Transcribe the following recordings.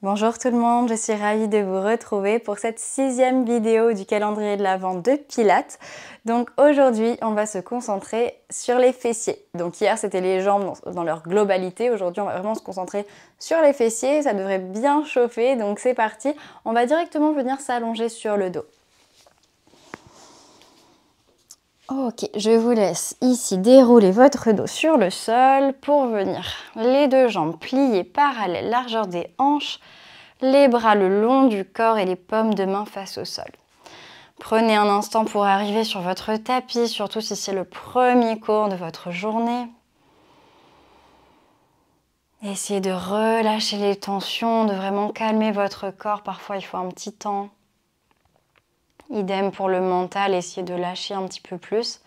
Bonjour tout le monde, je suis ravie de vous retrouver pour cette 6e vidéo du calendrier de l'Avent de Pilates. Donc aujourd'hui, on va se concentrer sur les fessiers. Donc hier, c'était les jambes dans leur globalité. Aujourd'hui, on va vraiment se concentrer sur les fessiers. Ça devrait bien chauffer, donc c'est parti. On va directement venir s'allonger sur le dos. Ok, je vous laisse ici dérouler votre dos sur le sol pour venir les deux jambes pliées parallèles, largeur des hanches, les bras le long du corps et les paumes de main face au sol. Prenez un instant pour arriver sur votre tapis, surtout si c'est le premier cours de votre journée. Essayez de relâcher les tensions, de vraiment calmer votre corps. Parfois, il faut un petit temps. Idem pour le mental, essayez de lâcher un petit peu plus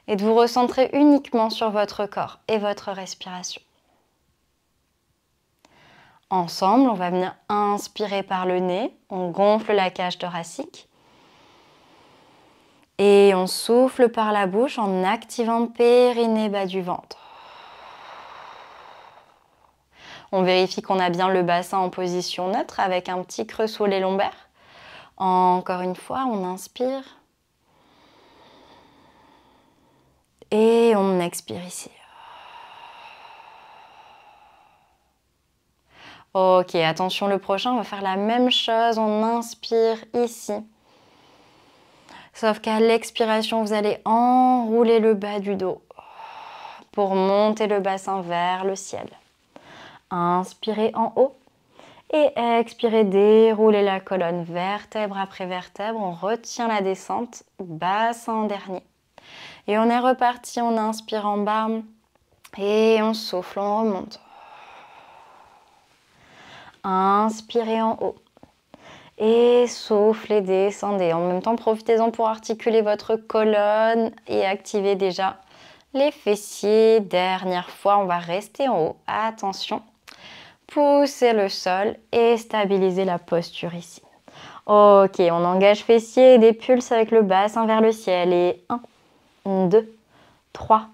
et de vous recentrer uniquement sur votre corps et votre respiration. Ensemble, on va venir inspirer par le nez, on gonfle la cage thoracique et on souffle par la bouche en activant le périnée bas du ventre. On vérifie qu'on a bien le bassin en position neutre avec un petit creux sous les lombaires. Encore une fois, on inspire et on expire ici. Ok, attention, le prochain, on va faire la même chose. On inspire ici. Sauf qu'à l'expiration, vous allez enrouler le bas du dos pour monter le bassin vers le ciel. Inspirez en haut et expirez, déroulez la colonne vertèbre après vertèbre. On retient la descente, bassin en dernier. Et on est reparti, on inspire en bas et on souffle, on remonte. Inspirez en haut et soufflez, descendez. En même temps, profitez-en pour articuler votre colonne et activer déjà les fessiers. Dernière fois, on va rester en haut. Attention, poussez le sol et stabilisez la posture ici. Ok, on engage fessiers et des pulses avec le bassin vers le ciel. Et 1, 2, 3,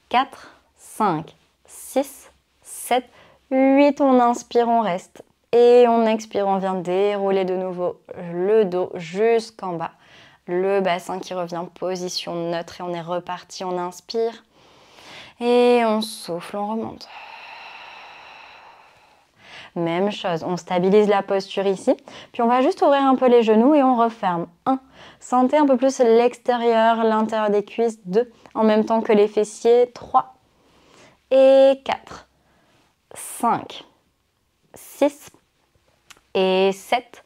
4, 5, 6, 7, 8. On inspire, on reste. Et on expire, on vient dérouler de nouveau le dos jusqu'en bas. Le bassin qui revient position neutre et on est reparti. On inspire et on souffle, on remonte. Même chose, on stabilise la posture ici. Puis on va juste ouvrir un peu les genoux et on referme. 1. Sentez un peu plus l'extérieur, l'intérieur des cuisses. 2. En même temps que les fessiers. 3. Et 4. 5. 6. Et 7.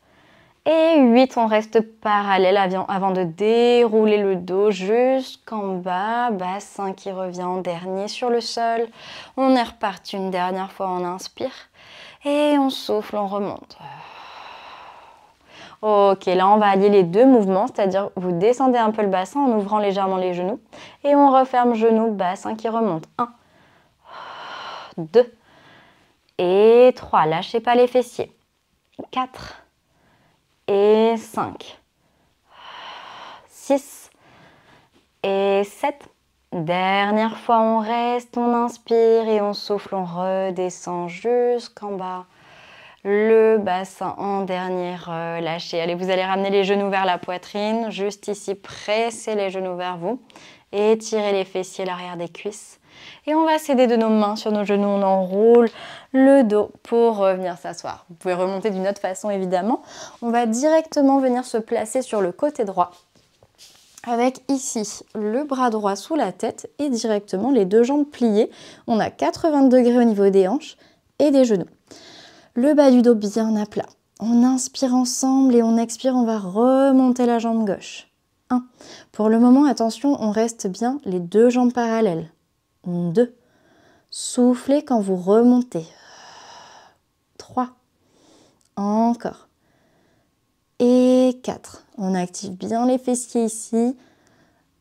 Et 8. On reste parallèle avant de dérouler le dos jusqu'en bas. Bassin qui revient en dernier sur le sol. On est reparti une dernière fois, on inspire. Et on souffle, on remonte. Ok, là on va allier les deux mouvements, c'est-à-dire vous descendez un peu le bassin en ouvrant légèrement les genoux. Et on referme genoux, bassin qui remonte. 1, 2 et 3. Lâchez pas les fessiers. 4 et 5. 6 et 7. Dernière fois, on reste, on inspire et on souffle, on redescend jusqu'en bas. Le bassin en dernier, relâchez. Allez, vous allez ramener les genoux vers la poitrine. Juste ici, pressez les genoux vers vous. Étirez les fessiers, l'arrière des cuisses. Et on va s'aider de nos mains sur nos genoux. On enroule le dos pour revenir s'asseoir. Vous pouvez remonter d'une autre façon, évidemment. On va directement venir se placer sur le côté droit. Avec ici le bras droit sous la tête et directement les deux jambes pliées. On a 80 degrés au niveau des hanches et des genoux. Le bas du dos bien à plat. On inspire ensemble et on expire, on va remonter la jambe gauche. 1. Pour le moment, attention, on reste bien les deux jambes parallèles. 2. Soufflez quand vous remontez. 3. Encore. Et 4. On active bien les fessiers ici.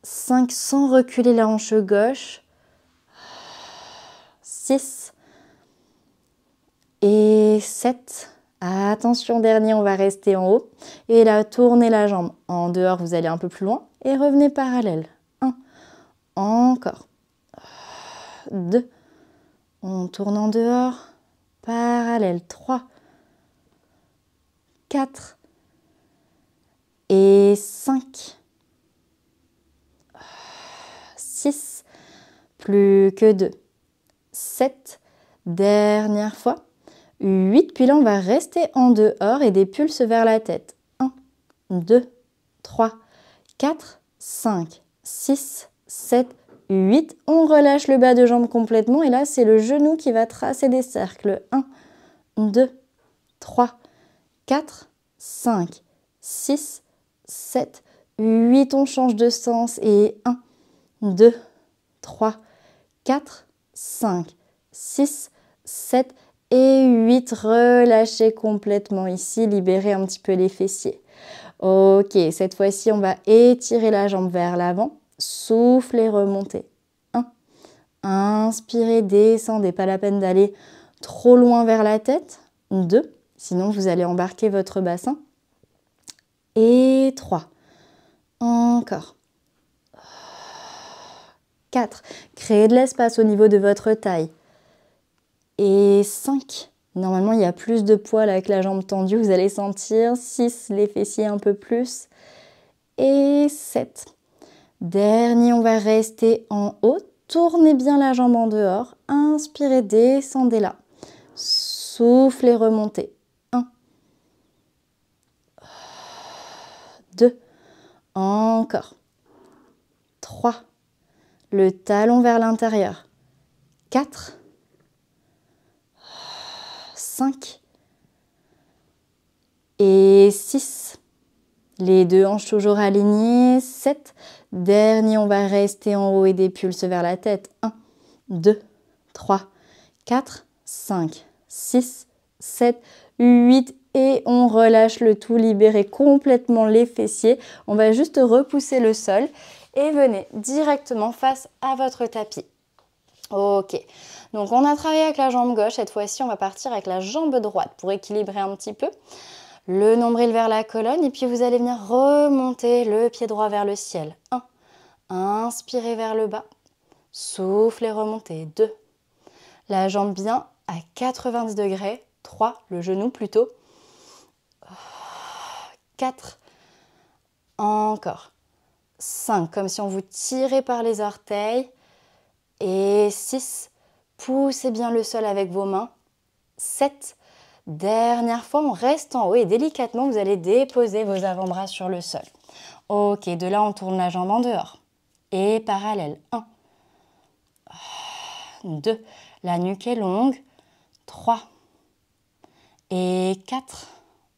5 sans reculer la hanche gauche. 6. Et 7. Attention, dernier, on va rester en haut. Et là, tournez la jambe en dehors, vous allez un peu plus loin. Et revenez parallèle. 1. Encore. 2. On tourne en dehors. Parallèle. 3. 4 et 5, 6, plus que 2, 7, dernière fois, 8, puis là on va rester en dehors et des pulses vers la tête. 1, 2, 3, 4, 5, 6, 7, 8. On relâche le bas de jambe complètement et là c'est le genou qui va tracer des cercles. 1, 2, 3, 4, 5, 6, 7, 8. On change de sens et 1, 2, 3, 4, 5, 6, 7 et 8. Relâchez complètement ici, libérez un petit peu les fessiers. Ok, cette fois-ci, on va étirer la jambe vers l'avant. Soufflez, remontez. 1. Inspirez, descendez. Pas la peine d'aller trop loin vers la tête. 2. Sinon, vous allez embarquer votre bassin. Et 3. Encore. 4. Créez de l'espace au niveau de votre taille. Et 5. Normalement, il y a plus de poids là, avec la jambe tendue. Vous allez sentir 6, les fessiers un peu plus. Et 7. Dernier, on va rester en haut. Tournez bien la jambe en dehors. Inspirez, descendez là. Soufflez, remontez. 1. 2. Encore. 3. Le talon vers l'intérieur. 4. 5. Et 6. Les deux hanches toujours alignées. 7. Dernier, on va rester en haut et des pulses vers la tête. 1, 2, 3, 4, 5, 6, 7, 8. Et on relâche le tout, libérez complètement les fessiers. On va juste repousser le sol et venez directement face à votre tapis. Ok, donc on a travaillé avec la jambe gauche. Cette fois-ci, on va partir avec la jambe droite pour équilibrer un petit peu. Le nombril vers la colonne et puis vous allez venir remonter le pied droit vers le ciel. 1. Inspirez vers le bas. Soufflez, remontez. 2. La jambe bien à 90 degrés. 3. Le genou plutôt. 4. Encore. 5. Comme si on vous tirait par les orteils. Et 6. Poussez bien le sol avec vos mains. 7. Dernière fois, on reste en haut et délicatement, vous allez déposer vos avant-bras sur le sol. Ok, de là, on tourne la jambe en dehors. Et parallèle. 1. 2. La nuque est longue. 3. Et 4.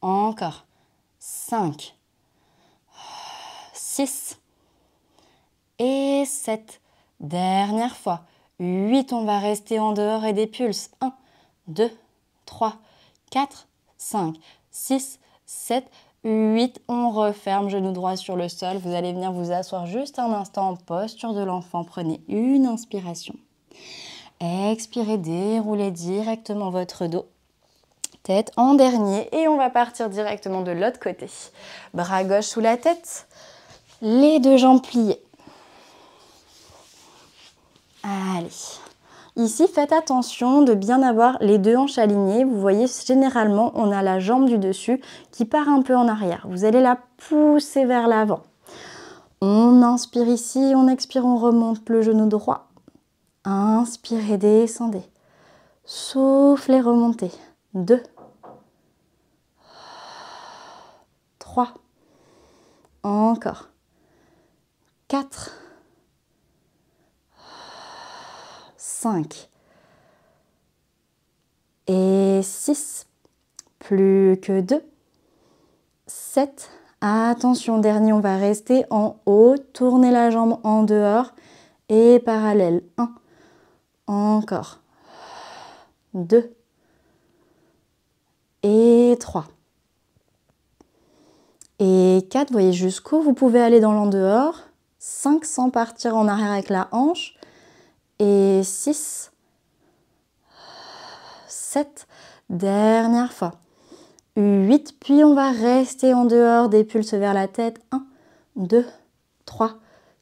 Encore. 5. 6. Et 7. Dernière fois. 8. On va rester en dehors et des pulses. 1, 2, 3, 4, 5, 6, 7, 8. On referme, genou droit sur le sol. Vous allez venir vous asseoir juste un instant en posture de l'enfant. Prenez une inspiration. Expirez, déroulez directement votre dos. Tête en dernier et on va partir directement de l'autre côté. Bras gauche sous la tête, les deux jambes pliées. Allez. Ici, faites attention de bien avoir les deux hanches alignées. Vous voyez, généralement, on a la jambe du dessus qui part un peu en arrière. Vous allez la pousser vers l'avant. On inspire ici, on expire, on remonte le genou droit. Inspirez, descendez. Soufflez, remontez. 2. 3. Encore. 4. 5. Et 6. Plus que 2. 7. Attention, dernier, on va rester en haut. Tournez la jambe en dehors et parallèle. 1. Encore. 2. Et 3. Et 4, vous voyez jusqu'où vous pouvez aller dans l'en dehors. 5 sans partir en arrière avec la hanche. Et 6. 7. Dernière fois. 8. Puis on va rester en dehors des pulses vers la tête. 1, 2, 3,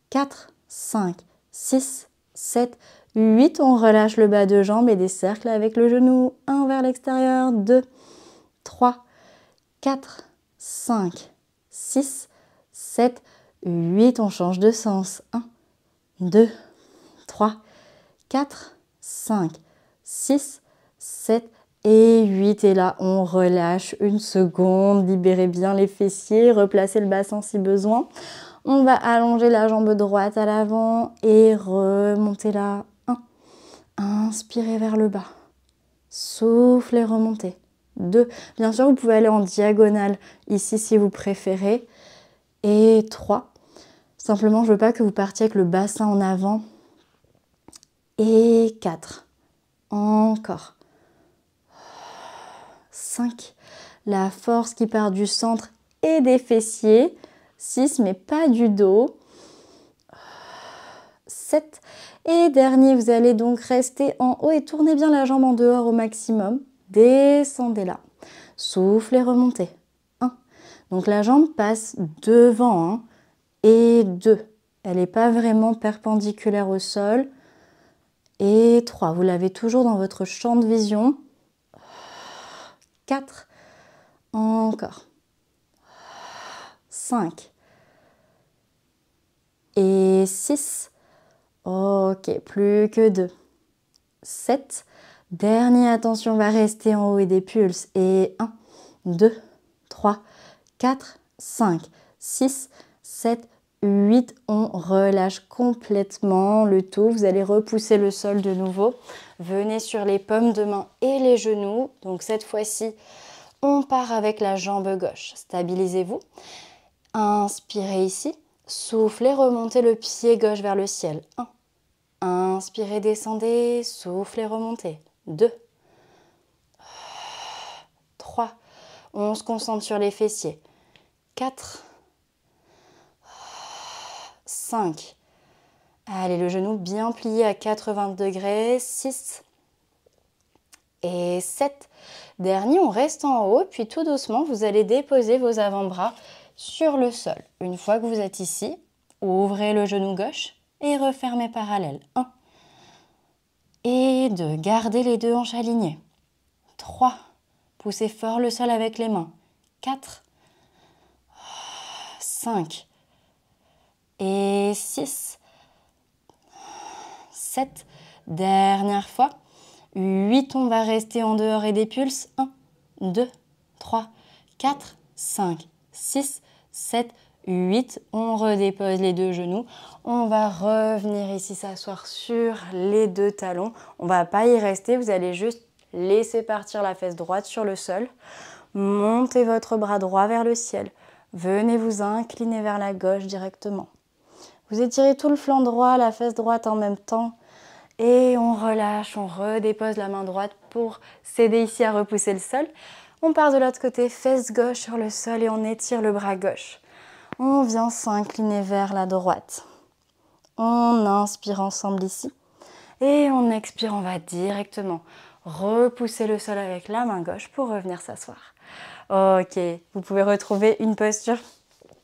4, 5, 6, 7, 8. On relâche le bas de jambe et des cercles avec le genou. 1 vers l'extérieur. 2, 3, 4, 5, 6, 7, 8. On change de sens. 1, 2, 3, 4, 5, 6, 7 et 8. Et là, on relâche une seconde. Libérez bien les fessiers. Replacez le bassin si besoin. On va allonger la jambe droite à l'avant et remonter là. 1. Inspirez vers le bas. Soufflez, remontez. 2. Bien sûr, vous pouvez aller en diagonale ici si vous préférez. Et 3. Simplement, je ne veux pas que vous partiez avec le bassin en avant. Et 4. Encore. 5. La force qui part du centre et des fessiers. 6, mais pas du dos. 7. Et dernier, vous allez donc rester en haut et tournez bien la jambe en dehors au maximum. Descendez là. Soufflez, remontez. 1. Donc la jambe passe devant. Hein, et 2. Elle n'est pas vraiment perpendiculaire au sol. Et 3. Vous l'avez toujours dans votre champ de vision. 4. Encore. 5. Et 6. Ok, plus que 2. 7. Dernier, attention, on va rester en haut et des pulses. Et 1, 2, 3, 4, 5, 6, 7, 8. On relâche complètement le tout. Vous allez repousser le sol de nouveau. Venez sur les paumes de main et les genoux. Donc cette fois-ci, on part avec la jambe gauche. Stabilisez-vous. Inspirez ici. Soufflez, remontez le pied gauche vers le ciel. 1. Inspirez, descendez. Soufflez, remontez. 2. 3. On se concentre sur les fessiers. 4. 5. Allez, le genou bien plié à 80 degrés. 6. Et 7. Dernier, on reste en haut. Puis tout doucement, vous allez déposer vos avant-bras sur le sol. Une fois que vous êtes ici, ouvrez le genou gauche et refermez parallèle. 1. Et 2. Gardez les deux hanches alignées. 3. Poussez fort le sol avec les mains. 4. 5. Et 6. 7. Dernière fois. 8. On va rester en dehors et des pulses. 1, 2, 3, 4, 5, 6, 7, 8. On redépose les deux genoux. On va revenir ici s'asseoir sur les deux talons. On ne va pas y rester. Vous allez juste laisser partir la fesse droite sur le sol. Montez votre bras droit vers le ciel. Venez vous incliner vers la gauche directement. Vous étirez tout le flanc droit, la fesse droite en même temps. Et on relâche, on redépose la main droite pour s'aider ici à repousser le sol. On part de l'autre côté, fesse gauche sur le sol et on étire le bras gauche. On vient s'incliner vers la droite. On inspire ensemble ici. Et on expire, on va directement repousser le sol avec la main gauche pour revenir s'asseoir. Ok, vous pouvez retrouver une posture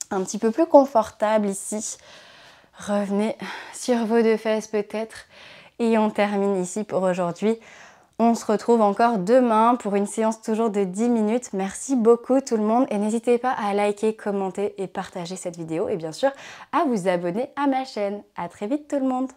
un petit peu plus confortable ici. Revenez sur vos deux fesses peut-être. Et on termine ici pour aujourd'hui. On se retrouve encore demain pour une séance toujours de 10 minutes. Merci beaucoup tout le monde et n'hésitez pas à liker, commenter et partager cette vidéo et bien sûr à vous abonner à ma chaîne. À très vite tout le monde.